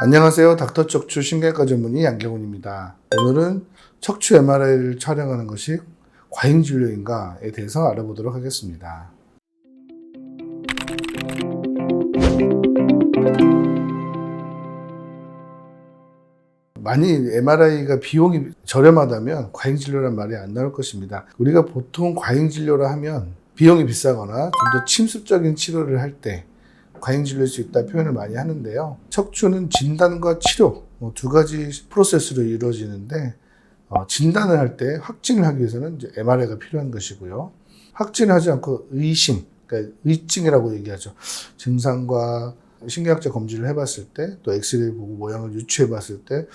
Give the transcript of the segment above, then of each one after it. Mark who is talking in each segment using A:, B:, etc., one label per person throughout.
A: 안녕하세요. 닥터 척추 신경외과 전문의 양경훈입니다. 오늘은 척추 MRI를 촬영하는 것이 과잉 진료인가에 대해서 알아보도록 하겠습니다. 만일 MRI가 비용이 저렴하다면 과잉 진료란 말이 안 나올 것입니다. 우리가 보통 과잉 진료라 하면 비용이 비싸거나 좀 더 침습적인 치료를 할 때 과잉 진료일 수 있다 표현을 많이 하는데요. 척추는 진단과 치료 두 가지 프로세스로 이루어지는데 진단을 할 때 확진을 하기 위해서는 이제 MRI가 필요한 것이고요. 확진하지 않고 의심, 그러니까 의증이라고 얘기하죠. 증상과 신경학적 검진을 해봤을 때, 또 엑스레이 보고 모양을 유추해봤을 때,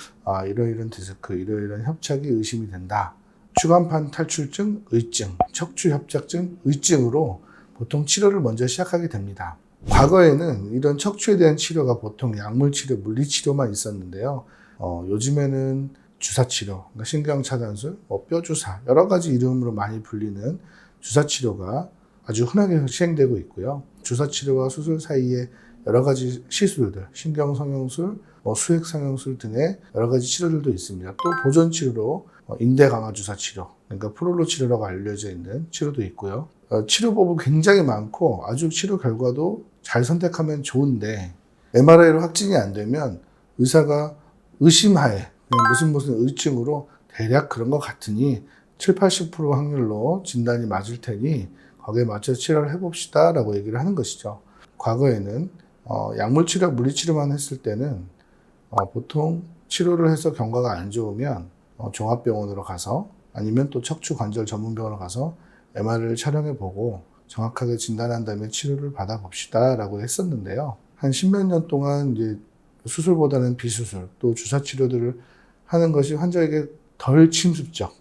A: 이런 디스크, 이런 협착이 의심이 된다. 추간판 탈출증, 의증, 척추 협착증, 의증으로 보통 치료를 먼저 시작하게 됩니다. 과거에는 이런 척추에 대한 치료가 보통 약물치료, 물리치료만 있었는데요. 요즘에는 주사치료, 그러니까 신경차단술, 뼈주사, 여러 가지 이름으로 많이 불리는 주사치료가 아주 흔하게 시행되고 있고요. 주사치료와 수술 사이에 여러 가지 시술들, 신경성형술, 수액성형술 등의 여러 가지 치료들도 있습니다. 또 보존치료로 인대강화주사치료, 그러니까 프롤로 치료라고 알려져 있는 치료도 있고요. 치료법은 굉장히 많고 아주 치료 결과도 잘 선택하면 좋은데 MRI로 확진이 안 되면 의사가 의심하에 무슨 의증으로 대략 그런 것 같으니 70-80% 확률로 진단이 맞을 테니 거기에 맞춰서 치료를 해봅시다 라고 얘기를 하는 것이죠. 과거에는 약물치료, 물리치료만 했을 때는 보통 치료를 해서 경과가 안 좋으면 종합병원으로 가서 아니면 또 척추관절 전문병원으로 가서 MRI를 촬영해보고 정확하게 진단한 다음에 치료를 받아봅시다 라고 했었는데요. 한 10몇 년 동안 이제 수술보다는 비수술 또 주사치료들을 하는 것이 환자에게 덜 침습적,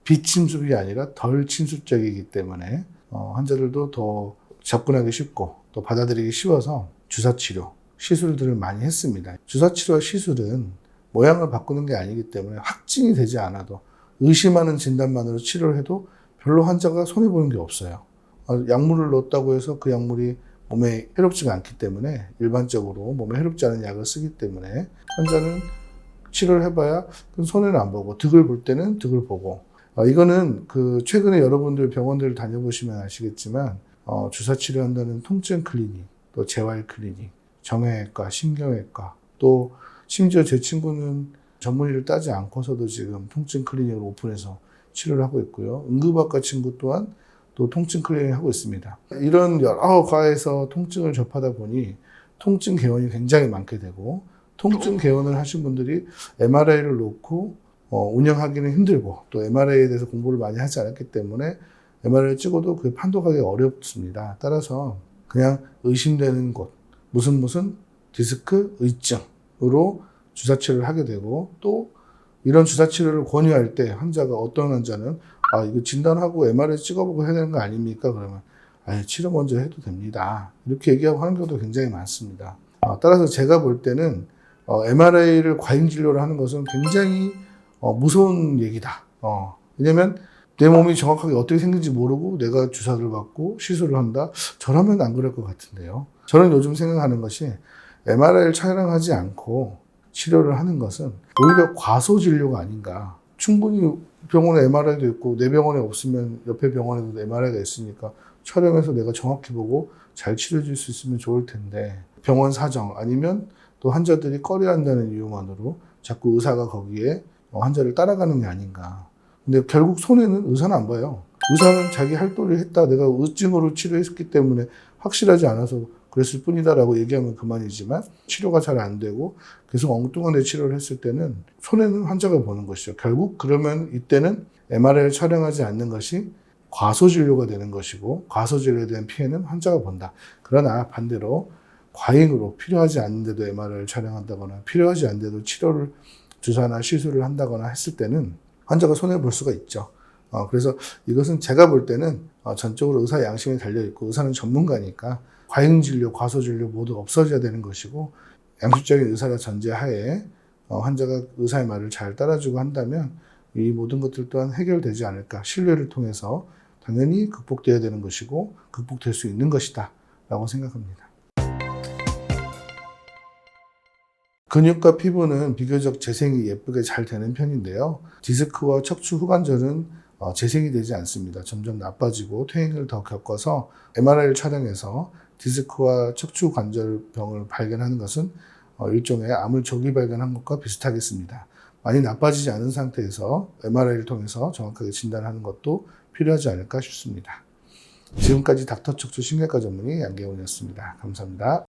A: 비침습이 아니라 덜 침습적이기 때문에 환자들도 더 접근하기 쉽고 또 받아들이기 쉬워서 주사치료, 시술들을 많이 했습니다. 주사치료와 시술은 모양을 바꾸는 게 아니기 때문에 확진이 되지 않아도 의심하는 진단만으로 치료를 해도 별로 환자가 손해보는 게 없어요. 약물을 넣었다고 해서 그 약물이 몸에 해롭지가 않기 때문에 일반적으로 몸에 해롭지 않은 약을 쓰기 때문에 환자는 치료를 해봐야 손해는 안 보고 득을 볼 때는 득을 보고 이거는 최근에 여러분들 병원들 다녀보시면 아시겠지만 주사 치료한다는 통증 클리닉, 또 재활 클리닉, 정형외과, 신경외과, 또 심지어 제 친구는 전문의를 따지 않고서도 지금 통증 클리닉을 오픈해서 치료를 하고 있고요. 응급학과 친구 또한 또 통증 클리닉을 하고 있습니다. 이런 여러 과에서 통증을 접하다 보니 통증 개원이 굉장히 많게 되고 통증 개원을 하신 분들이 MRI를 놓고 운영하기는 힘들고 또 MRI에 대해서 공부를 많이 하지 않았기 때문에 MRI를 찍어도 그게 판독하기 어렵습니다. 따라서 그냥 의심되는 곳, 무슨 디스크 의증으로 주사치료를 하게 되고 또 이런 주사치료를 권유할 때 어떤 환자는 이거 진단하고 MRI 찍어보고 해야 되는 거 아닙니까? 그러면 치료 먼저 해도 됩니다. 이렇게 얘기하고 하는 경우도 굉장히 많습니다. 따라서 제가 볼 때는 MRI를 과잉 진료를 하는 것은 굉장히 무서운 얘기다. 왜냐면 내 몸이 정확하게 어떻게 생긴지 모르고 내가 주사를 받고 시술을 한다? 저라면 안 그럴 것 같은데요. 저는 요즘 생각하는 것이 MRI를 촬영하지 않고 치료를 하는 것은 오히려 과소 진료가 아닌가. 충분히 병원에 MRI도 있고 내 병원에 없으면 옆에 병원에도 MRI가 있으니까 촬영해서 내가 정확히 보고 잘 치료해 줄 수 있으면 좋을 텐데 병원 사정 아니면 또 환자들이 꺼려한다는 이유만으로 자꾸 의사가 거기에 환자를 따라가는 게 아닌가. 근데 결국 손해는 의사는 안 봐요. 의사는 자기 할 도리를 했다. 내가 의증으로 치료했기 때문에 확실하지 않아서 그랬을 뿐이다라고 얘기하면 그만이지만 치료가 잘 안 되고 계속 엉뚱한 데 치료를 했을 때는 손해는 환자가 보는 것이죠. 결국 그러면 이때는 MRI를 촬영하지 않는 것이 과소진료가 되는 것이고 과소진료에 대한 피해는 환자가 본다. 그러나 반대로 과잉으로 필요하지 않은데도 MRI를 촬영한다거나 필요하지 않은데도 치료를 주사나 시술을 한다거나 했을 때는 환자가 손해를 볼 수가 있죠. 그래서 이것은 제가 볼 때는 전적으로 의사 양심에 달려있고 의사는 전문가니까 과잉 진료, 과소 진료 모두 없어져야 되는 것이고 양심적인 의사가 전제하에 환자가 의사의 말을 잘 따라주고 한다면 이 모든 것들 또한 해결되지 않을까. 신뢰를 통해서 당연히 극복되어야 되는 것이고 극복될 수 있는 것이다 라고 생각합니다. 근육과 피부는 비교적 재생이 예쁘게 잘 되는 편인데요. 디스크와 척추 후관절은 재생이 되지 않습니다. 점점 나빠지고 퇴행을 더 겪어서 MRI를 촬영해서 디스크와 척추 관절병을 발견하는 것은 일종의 암을 조기 발견한 것과 비슷하겠습니다. 많이 나빠지지 않은 상태에서 MRI를 통해서 정확하게 진단하는 것도 필요하지 않을까 싶습니다. 지금까지 닥터척추 신경과 전문의 양계훈이었습니다. 감사합니다.